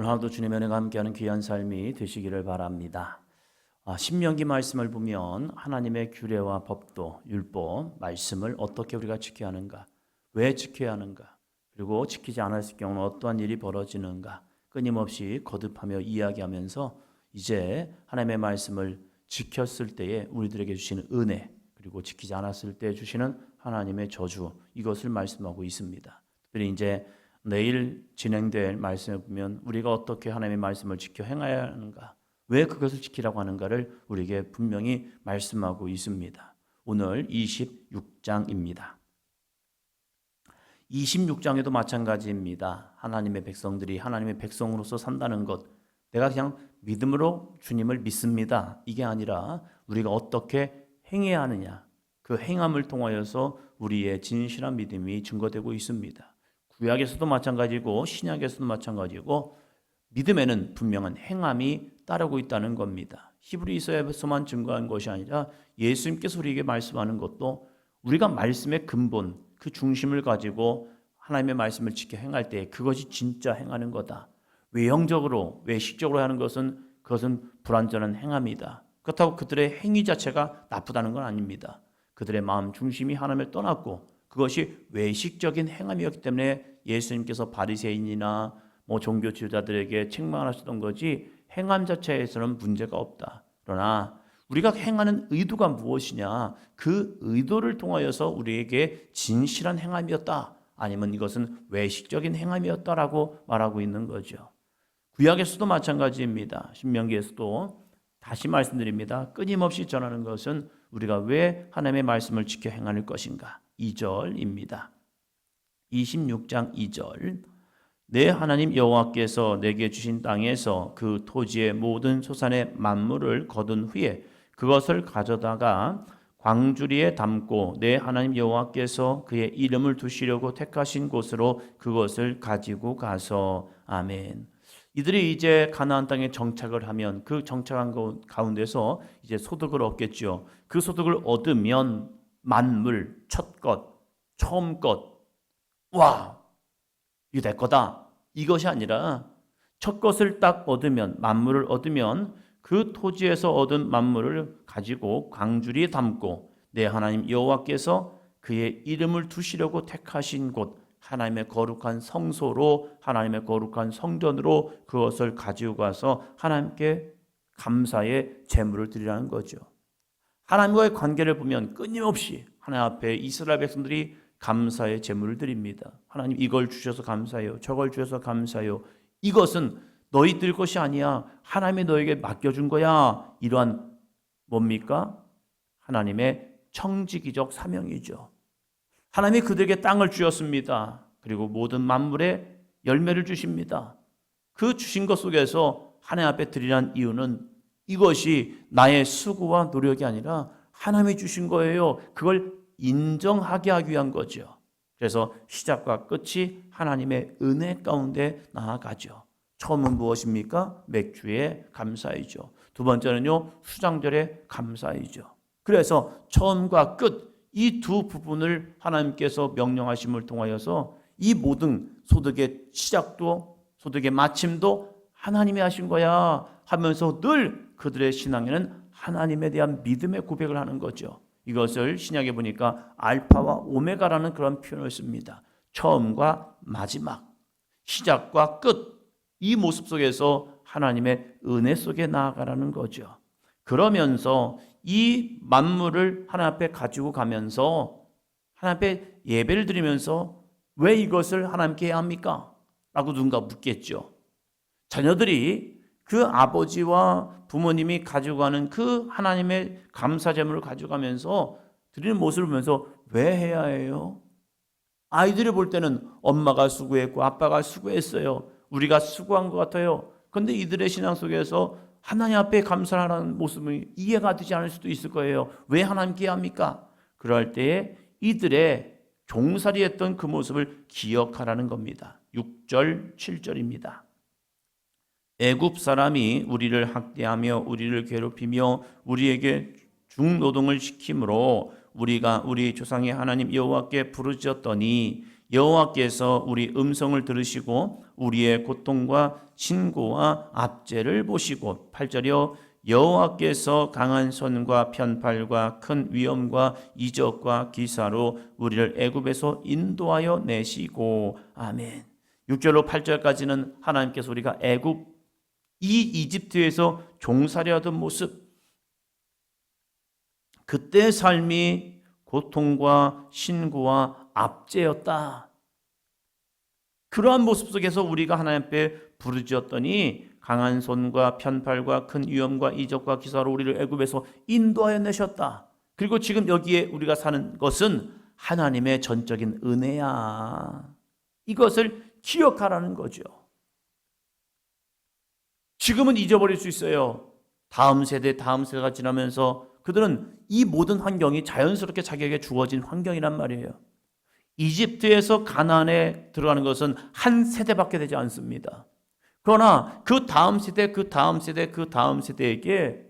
오늘 하루도 주님의 은혜가 함께하는 귀한 삶이 되시기를 바랍니다. 신명기 말씀을 보면 하나님의 규례와 법도, 율법, 말씀을 어떻게 우리가 지켜야 하는가, 왜 지켜야 하는가, 그리고 지키지 않았을 경우는 어떠한 일이 벌어지는가 끊임없이 거듭하며 이야기하면서 이제 하나님의 말씀을 지켰을 때에 우리들에게 주시는 은혜, 그리고 지키지 않았을 때 주시는 하나님의 저주, 이것을 말씀하고 있습니다. 특별히 이제 내일 진행될 말씀을 보면 우리가 어떻게 하나님의 말씀을 지켜 행해야 하는가, 왜 그것을 지키라고 하는가를 우리에게 분명히 말씀하고 있습니다. 오늘 26장입니다. 26장에도 마찬가지입니다. 하나님의 백성들이 하나님의 백성으로서 산다는 것, 내가 그냥 믿음으로 주님을 믿습니다, 이게 아니라 우리가 어떻게 행해야 하느냐, 그 행함을 통하여서 우리의 진실한 믿음이 증거되고 있습니다. 구약에서도 마찬가지고 신약에서도 마찬가지고 믿음에는 분명한 행함이 따르고 있다는 겁니다. 히브리서에서만 증거한 것이 아니라 예수님께서 우리에게 말씀하는 것도 우리가 말씀의 근본, 그 중심을 가지고 하나님의 말씀을 지켜 행할 때 그것이 진짜 행하는 거다. 외형적으로, 외식적으로 하는 것은 그것은 불완전한 행함이다. 그렇다고 그들의 행위 자체가 나쁘다는 건 아닙니다. 그들의 마음 중심이 하나님을 떠났고 그것이 외식적인 행함이었기 때문에 예수님께서 바리새인이나 종교 지도자들에게 책망하셨던 거지 행함 자체에서는 문제가 없다. 그러나 우리가 행하는 의도가 무엇이냐, 그 의도를 통하여서 우리에게 진실한 행함이었다, 아니면 이것은 외식적인 행함이었다라고 말하고 있는 거죠. 구약에서도 마찬가지입니다. 신명기에서도 다시 말씀드립니다. 끊임없이 전하는 것은 우리가 왜 하나님의 말씀을 지켜 행하는 것인가. 2절입니다. 26장 2절. 내 하나님 여호와께서 내게 주신 땅에서 그 토지의 모든 소산의 만물을 거둔 후에 그것을 가져다가 광주리에 담고 내 하나님 여호와께서 그의 이름을 두시려고 택하신 곳으로 그것을 가지고 가서. 아멘. 이들이 이제 가나안 땅에 정착을 하면 그 정착한 가운데서 이제 소득을 얻겠죠. 그 소득을 얻으면 만물, 첫 것, 처음 것, 와, 이게 내 거다, 이것이 아니라 첫 것을 딱 얻으면, 만물을 얻으면 그 토지에서 얻은 만물을 가지고 광주리에 담고 내 하나님 여호와께서 그의 이름을 두시려고 택하신 곳, 하나님의 거룩한 성소로, 하나님의 거룩한 성전으로 그것을 가지고 가서 하나님께 감사의 제물을 드리라는 거죠. 하나님과의 관계를 보면 끊임없이 하나님 앞에 이스라엘 백성들이 감사의 제물을 드립니다. 하나님 이걸 주셔서 감사해요, 저걸 주셔서 감사해요, 이것은 너희들 것이 아니야, 하나님이 너에게 맡겨준 거야. 이러한 뭡니까? 하나님의 청지기적 사명이죠. 하나님이 그들에게 땅을 주셨습니다. 그리고 모든 만물에 열매를 주십니다. 그 주신 것 속에서 하나님 앞에 드리라는 이유는 이것이 나의 수고와 노력이 아니라 하나님이 주신 거예요. 그걸 인정하게 하기 위한 거죠. 그래서 시작과 끝이 하나님의 은혜 가운데 나아가죠. 처음은 무엇입니까? 맥주의 감사이죠. 두 번째는요, 수장절의 감사이죠. 그래서 처음과 끝, 이 두 부분을 하나님께서 명령하심을 통하여서 이 모든 소득의 시작도 소득의 마침도 하나님이 하신 거야 하면서 늘 그들의 신앙에는 하나님에 대한 믿음의 고백을 하는 거죠. 이것을 신약에 보니까 알파와 오메가라는 그런 표현을 씁니다. 처음과 마지막, 시작과 끝, 이 모습 속에서 하나님의 은혜 속에 나아가라는 거죠. 그러면서 이 만물을 하나님 앞에 가지고 가면서 하나님 앞에 예배를 드리면서 왜 이것을 하나님께 해야 합니까? 라고 누군가 묻겠죠. 자녀들이 그 아버지와 부모님이 가지고 가는 그 하나님의 감사 제물을 가져가면서 드리는 모습을 보면서 왜 해야 해요? 아이들이 볼 때는 엄마가 수고했고 아빠가 수고했어요, 우리가 수고한 것 같아요. 그런데 이들의 신앙 속에서 하나님 앞에 감사하라는 모습이 이해가 되지 않을 수도 있을 거예요. 왜 하나님께 해야 합니까? 그럴 때에 이들의 종살이했던 그 모습을 기억하라는 겁니다. 6절, 7절입니다. 애굽 사람이 우리를 학대하며 우리를 괴롭히며 우리에게 중노동을 시키므로 우리가 우리 조상의 하나님 여호와께 부르짖었더니 여호와께서 우리 음성을 들으시고 우리의 고통과 신고와 압제를 보시고 8절이요 여호와께서 강한 손과 편팔과 큰 위엄과 이적과 기사로 우리를 애굽에서 인도하여 내시고 아멘. 6절로 8절까지는 하나님께서 우리가 애굽 이 이집트에서 종살이 하던 모습 그때의 삶이 고통과 신고와 압제였다. 그러한 모습 속에서 우리가 하나님 앞에 부르짖었더니 강한 손과 편팔과 큰 위엄과 이적과 기사로 우리를 애굽에서 인도하여 내셨다. 그리고 지금 여기에 우리가 사는 것은 하나님의 전적인 은혜야. 이것을 기억하라는 거죠. 지금은 잊어버릴 수 있어요. 다음 세대가 지나면서 그들은 이 모든 환경이 자연스럽게 자기에게 주어진 환경이란 말이에요. 이집트에서 가나안에 들어가는 것은 한 세대밖에 되지 않습니다. 그러나 그 다음 세대, 그 다음 세대, 그 다음 세대에게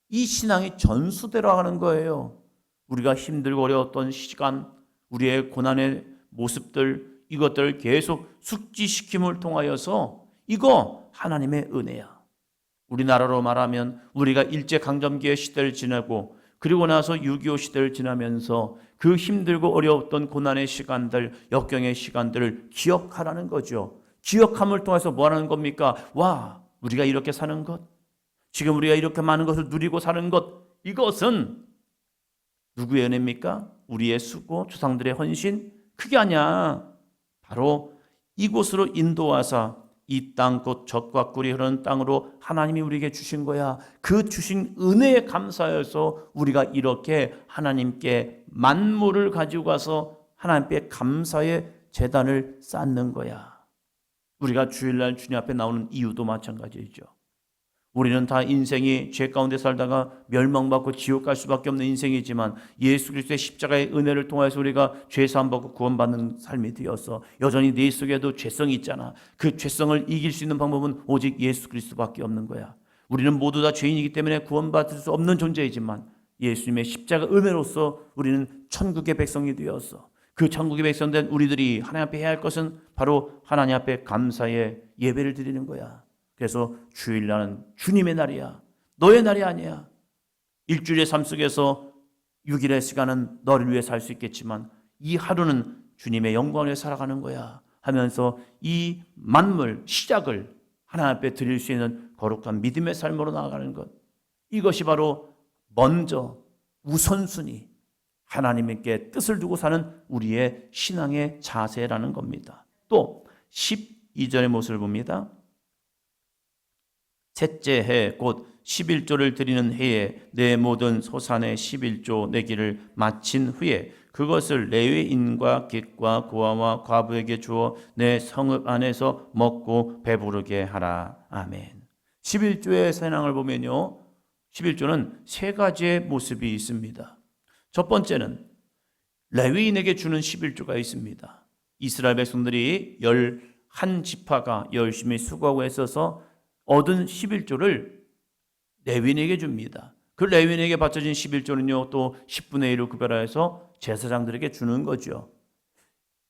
이 신앙이 전수되어 가는 거예요. 우리가 힘들고 어려웠던 시간, 우리의 고난의 모습들, 이것들을 계속 숙지시킴을 통하여서 이거 하나님의 은혜야. 우리나라로 말하면 우리가 일제강점기의 시대를 지나고 그리고 나서 6.25 시대를 지나면서 그 힘들고 어려웠던 고난의 시간들, 역경의 시간들을 기억하라는 거죠. 기억함을 통해서 뭐 하는 겁니까? 와, 우리가 이렇게 사는 것, 지금 우리가 이렇게 많은 것을 누리고 사는 것, 이것은 누구의 은혜입니까? 우리의 수고, 조상들의 헌신? 그게 아니야. 바로 이곳으로 인도하사 이 땅 곧 젖과 꿀이 흐르는 땅으로 하나님이 우리에게 주신 거야. 그 주신 은혜에 감사해서 우리가 이렇게 하나님께 만물을 가지고 가서 하나님께 감사의 제단을 쌓는 거야. 우리가 주일날 주님 앞에 나오는 이유도 마찬가지죠. 우리는 다 인생이 죄 가운데 살다가 멸망받고 지옥 갈 수밖에 없는 인생이지만 예수 그리스도의 십자가의 은혜를 통해서 우리가 죄 사함 받고 구원받는 삶이 되어서 여전히 내 속에도 죄성이 있잖아. 그 죄성을 이길 수 있는 방법은 오직 예수 그리스도밖에 없는 거야. 우리는 모두 다 죄인이기 때문에 구원받을 수 없는 존재이지만 예수님의 십자가 은혜로서 우리는 천국의 백성이 되어서 그 천국의 백성된 우리들이 하나님 앞에 해야 할 것은 바로 하나님 앞에 감사의 예배를 드리는 거야. 그래서 주일날은 주님의 날이야. 너의 날이 아니야. 일주일의 삶 속에서 6일의 시간은 너를 위해 살 수 있겠지만 이 하루는 주님의 영광을 위해 살아가는 거야 하면서 이 만물 시작을 하나님 앞에 드릴 수 있는 거룩한 믿음의 삶으로 나아가는 것, 이것이 바로 먼저 우선순위 하나님께 뜻을 두고 사는 우리의 신앙의 자세라는 겁니다. 또 12절의 모습을 봅니다. 셋째 해 곧 11조를 드리는 해에 내 모든 소산의 11조 내기를 마친 후에 그것을 레위인과 객과 고아와 과부에게 주어 내 성읍 안에서 먹고 배부르게 하라. 아멘. 11조의 신앙을 보면요, 11조는 세 가지의 모습이 있습니다. 첫 번째는 레위인에게 주는 11조가 있습니다. 이스라엘 백성들이 11지파가 열심히 수고하고 있어서 얻은 11조를 레위인에게 줍니다. 그 레위인에게 바쳐진 11조는요 또 10분의 1을 구별하여서 제사장들에게 주는 거죠.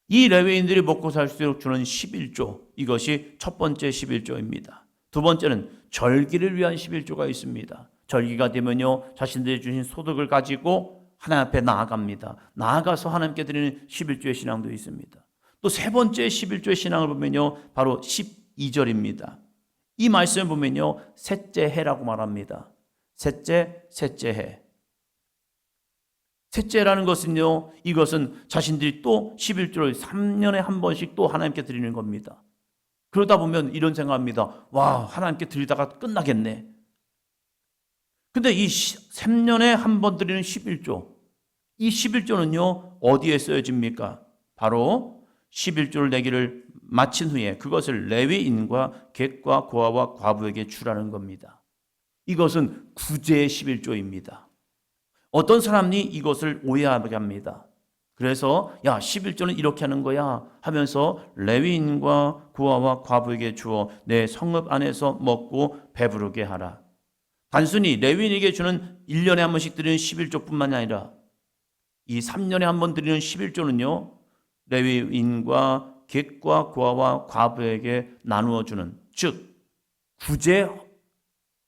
이 레위인들이 먹고 살 수 있도록 주는 11조, 이것이 첫 번째 11조입니다. 두 번째는 절기를 위한 11조가 있습니다. 절기가 되면요 자신들이 주신 소득을 가지고 하나님 앞에 나아갑니다. 나아가서 하나님께 드리는 11조의 신앙도 있습니다. 또 세 번째 11조의 신앙을 보면요 바로 12절입니다. 이 말씀을 보면요 셋째 해라고 말합니다. 셋째 해. 셋째라는 것은요, 이것은 자신들이 또 11조를 3년에 한 번씩 또 하나님께 드리는 겁니다. 그러다 보면 이런 생각합니다. 와, 하나님께 드리다가 끝나겠네. 근데 이 3년에 한 번 드리는 11조, 이 11조는요 어디에 쓰여집니까? 바로 11조를 내기를 마친 후에 그것을 레위인과 객과 고아와 과부에게 주라는 겁니다. 이것은 구제의 11조입니다. 어떤 사람이 이것을 오해하게 합니다. 그래서 야 11조는 이렇게 하는 거야 하면서 레위인과 고아와 과부에게 주어 내 성읍 안에서 먹고 배부르게 하라. 단순히 레위인에게 주는 1년에 한 번씩 드리는 11조뿐만이 아니라 이 3년에 한 번 드리는 11조는요 레위인과 객과 고아와 과부에게 나누어 주는, 즉 구제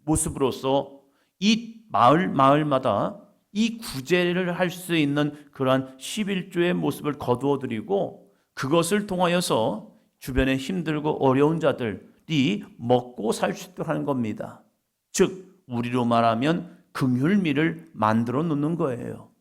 모습으로서 이 마을마다 이 구제를 할 수 있는 그러한 11조의 모습을 거두어 드리고, 그것을 통하여서 주변에 힘들고 어려운 자들이 먹고 살 수 있도록 하는 겁니다. 즉 우리로 말하면 긍휼미를 만들어 놓는 거예요.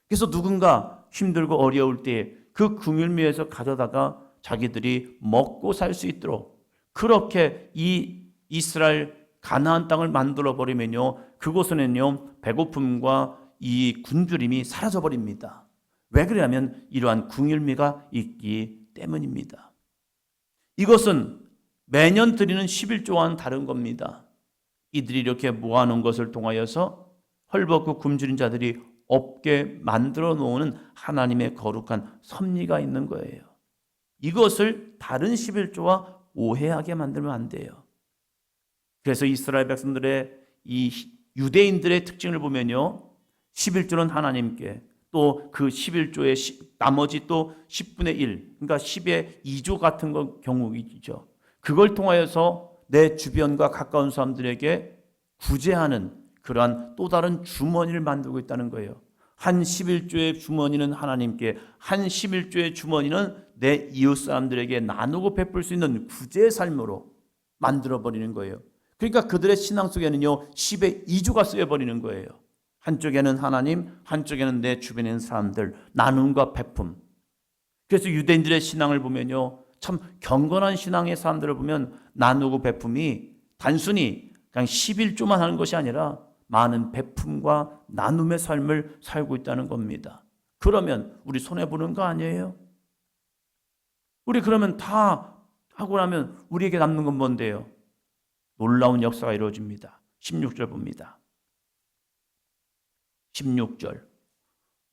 그래서 누군가 힘들고 어려울 때 그 긍휼미에서 가져다가 자기들이 먹고 살 수 있도록, 그렇게 이 이스라엘 가나안 땅을 만들어 버리면요, 그곳에는요 배고픔과 이 굶주림이 사라져 버립니다. 왜 그러냐면 이러한 긍휼미가 있기 때문입니다. 이것은 매년 드리는 11조와는 다른 겁니다. 이들이 이렇게 모아놓은 것을 통하여서 헐벗고 굶주린 자들이 없게 만들어 놓는 하나님의 거룩한 섭리가 있는 거예요. 이것을 다른 11조와 오해하게 만들면 안 돼요. 그래서 이스라엘 백성들의 이 유대인들의 특징을 보면요, 11조는 하나님께, 또 그 11조의 나머지 또 10분의 1, 그러니까 10의 2조 같은 경우이죠. 그걸 통하여서 내 주변과 가까운 사람들에게 구제하는 그러한 또 다른 주머니를 만들고 있다는 거예요. 한 11조의 주머니는 하나님께, 한 11조의 주머니는 내 이웃 사람들에게 나누고 베풀 수 있는 구제의 삶으로 만들어버리는 거예요. 그러니까 그들의 신앙 속에는요 10의 2조가 쓰여버리는 거예요. 한쪽에는 하나님, 한쪽에는 내 주변에 있는 사람들, 나눔과 베품. 그래서 유대인들의 신앙을 보면요 참 경건한 신앙의 사람들을 보면 나누고 베품이 단순히 그냥 11조만 하는 것이 아니라 많은 베품과 나눔의 삶을 살고 있다는 겁니다. 그러면 우리 손해보는 거 아니에요? 우리 그러면 다 하고 나면 우리에게 남는 건 뭔데요? 놀라운 역사가 이루어집니다. 16절 봅니다. 16절.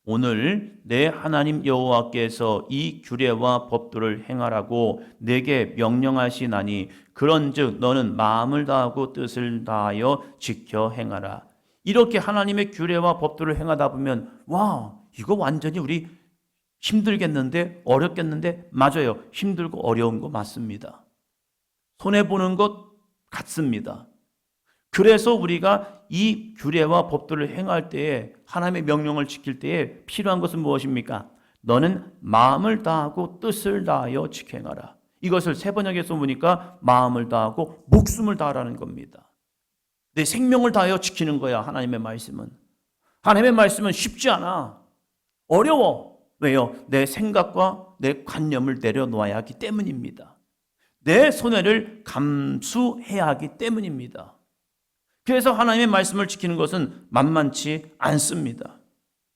오늘 내 하나님 여호와께서 이 규례와 법도를 행하라고 내게 명령하시나니 그런즉 너는 마음을 다하고 뜻을 다하여 지켜 행하라. 이렇게 하나님의 규례와 법도를 행하다 보면 와, 이거 완전히 우리 힘들겠는데, 어렵겠는데, 맞아요. 힘들고 어려운 거 맞습니다. 손해보는 것 같습니다. 그래서 우리가 이 규례와 법도를 행할 때에, 하나님의 명령을 지킬 때에 필요한 것은 무엇입니까? 너는 마음을 다하고 뜻을 다하여 지켜 행하라. 이것을 세번역에서 보니까 마음을 다하고 목숨을 다하라는 겁니다. 내 생명을 다하여 지키는 거야. 하나님의 말씀은. 하나님의 말씀은 쉽지 않아. 어려워. 왜요? 내 생각과 내 관념을 내려놓아야 하기 때문입니다. 내 손해를 감수해야 하기 때문입니다. 그래서 하나님의 말씀을 지키는 것은 만만치 않습니다.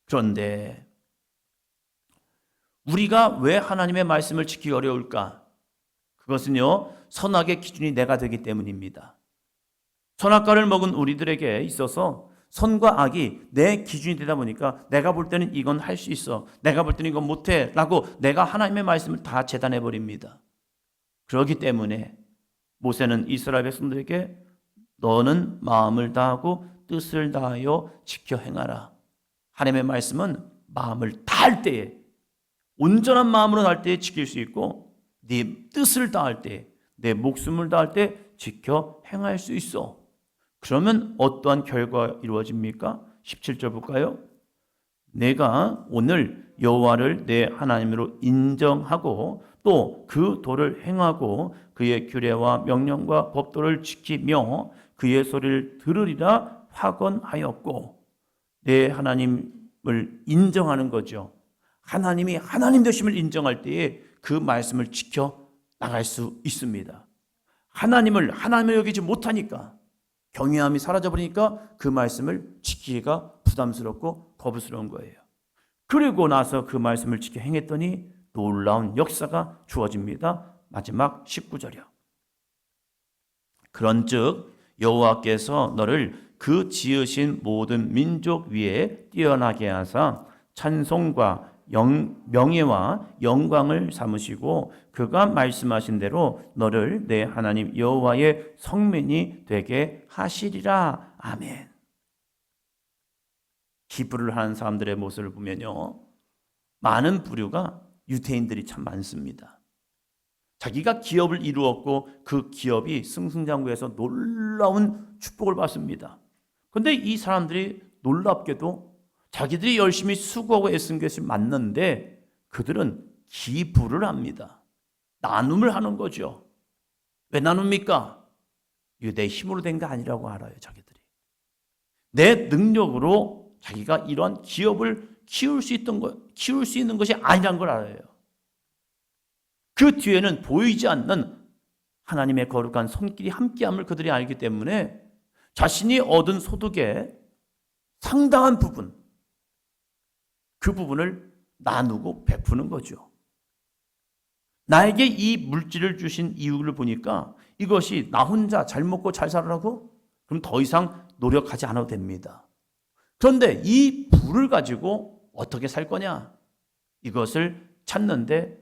그런데 우리가 왜 하나님의 말씀을 지키기 어려울까? 그것은요, 선악의 기준이 내가 되기 때문입니다. 선악과를 먹은 우리들에게 있어서 선과 악이 내 기준이 되다 보니까 내가 볼 때는 이건 할 수 있어, 내가 볼 때는 이건 못해 라고 내가 하나님의 말씀을 다 재단해 버립니다. 그렇기 때문에 모세는 이스라엘 백성들에게 너는 마음을 다하고 뜻을 다하여 지켜 행하라. 하나님의 말씀은 마음을 다할 때에, 온전한 마음으로 다할 때에 지킬 수 있고, 네 뜻을 다할 때, 내 목숨을 다할 때 지켜 행할 수 있어. 그러면 어떠한 결과가 이루어집니까? 17절 볼까요? 내가 오늘 여호와를 내 하나님으로 인정하고 또 그 도를 행하고 그의 규례와 명령과 법도를 지키며 그의 소리를 들으리라 확언하였고, 내 하나님을 인정하는 거죠. 하나님이 하나님 되심을 인정할 때에 그 말씀을 지켜 나갈 수 있습니다. 하나님을 여기지 못하니까, 경외함이 사라져버리니까 그 말씀을 지키기가 부담스럽고 거부스러운 거예요. 그리고 나서 그 말씀을 지켜 행했더니 놀라운 역사가 주어집니다. 마지막 19절이요. 그런즉 여호와께서 너를 그 지으신 모든 민족 위에 뛰어나게 하사 찬송과 명예와 영광을 삼으시고 그가 말씀하신 대로 너를 내 하나님 여호와의 성민이 되게 하시리라. 아멘. 기부를 하는 사람들의 모습을 보면요, 많은 부류가 유태인들이 참 많습니다. 자기가 기업을 이루었고 그 기업이 승승장구해서 놀라운 축복을 받습니다. 그런데 이 사람들이 놀랍게도 자기들이 열심히 수고하고 애쓴 것이 맞는데 그들은 기부를 합니다. 나눔을 하는 거죠. 왜 나눕니까? 이게 내 힘으로 된 게 아니라고 알아요, 자기들이. 내 능력으로 자기가 이러한 기업을 키울 수 있는 것이 아니란 걸 알아요. 그 뒤에는 보이지 않는 하나님의 거룩한 손길이 함께함을 그들이 알기 때문에 자신이 얻은 소득의 상당한 부분, 그 부분을 나누고 베푸는 거죠. 나에게 이 물질을 주신 이유를 보니까 이것이 나 혼자 잘 먹고 잘 살으라고? 그럼 더 이상 노력하지 않아도 됩니다. 그런데 이 부를 가지고 어떻게 살 거냐? 이것을 찾는데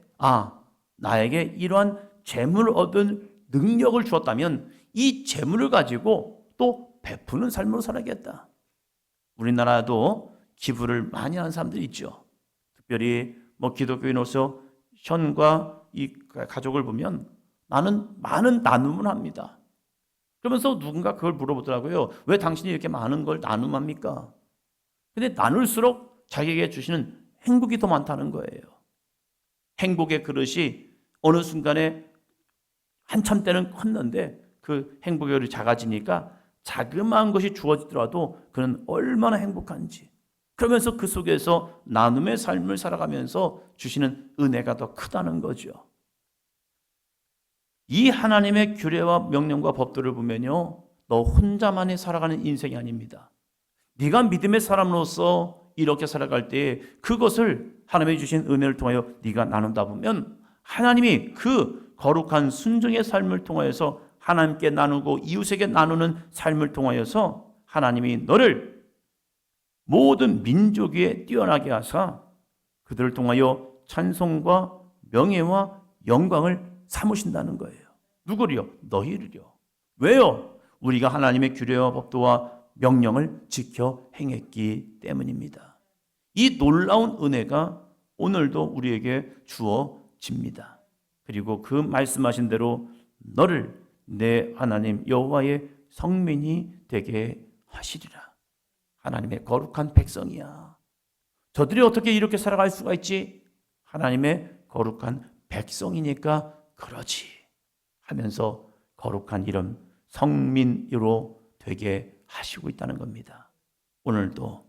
나에게 이러한 재물을 얻은 능력을 주었다면 이 재물을 가지고 또 베푸는 삶으로 살아야겠다. 우리나라도 기부를 많이 하는 사람들이 있죠. 특별히 기독교인으로서 현과 이 가족을 보면 나는 많은 나눔을 합니다. 그러면서 누군가 그걸 물어보더라고요. 왜 당신이 이렇게 많은 걸 나눔합니까? 근데 나눌수록 자기에게 주시는 행복이 더 많다는 거예요. 행복의 그릇이 어느 순간에 한참 때는 컸는데 그 행복의 그릇이 작아지니까 자그마한 것이 주어지더라도 그는 얼마나 행복한지, 그러면서 그 속에서 나눔의 삶을 살아가면서 주시는 은혜가 더 크다는 거죠. 이 하나님의 규례와 명령과 법도를 보면요, 너 혼자만이 살아가는 인생이 아닙니다. 네가 믿음의 사람으로서 이렇게 살아갈 때 그것을 하나님이 주신 은혜를 통하여 네가 나눈다 보면 하나님이 그 거룩한 순종의 삶을 통하여서 하나님께 나누고 이웃에게 나누는 삶을 통하여서 하나님이 너를 모든 민족 위에 뛰어나게 하사 그들을 통하여 찬송과 명예와 영광을 삼으신다는 거예요. 누구를요? 너희를요. 왜요? 우리가 하나님의 규례와 법도와 명령을 지켜 행했기 때문입니다. 이 놀라운 은혜가 오늘도 우리에게 주어집니다. 그리고 그 말씀하신 대로 너를 내 하나님 여호와의 성민이 되게 하시리라. 하나님의 거룩한 백성이야. 저들이 어떻게 이렇게 살아갈 수가 있지? 하나님의 거룩한 백성이니까 그러지 하면서 거룩한 이름 성민으로 되게 하시고 있다는 겁니다. 오늘도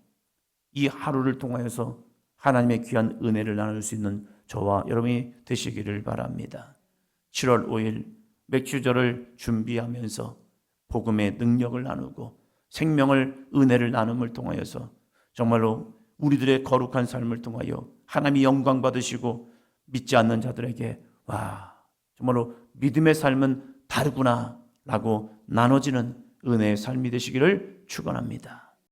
이 하루를 통하여서 하나님의 귀한 은혜를 나눌 수 있는 저와 여러분이 되시기를 바랍니다. 7월 5일 맥주절을 준비하면서 복음의 능력을 나누고 생명을 은혜를 나눔을 통하여서 정말로 우리들의 거룩한 삶을 통하여 하나님이 영광 받으시고 믿지 않는 자들에게 정말로 믿음의 삶은 다르구나 라고 나눠지는 은혜의 삶이 되시기를 축원합니다.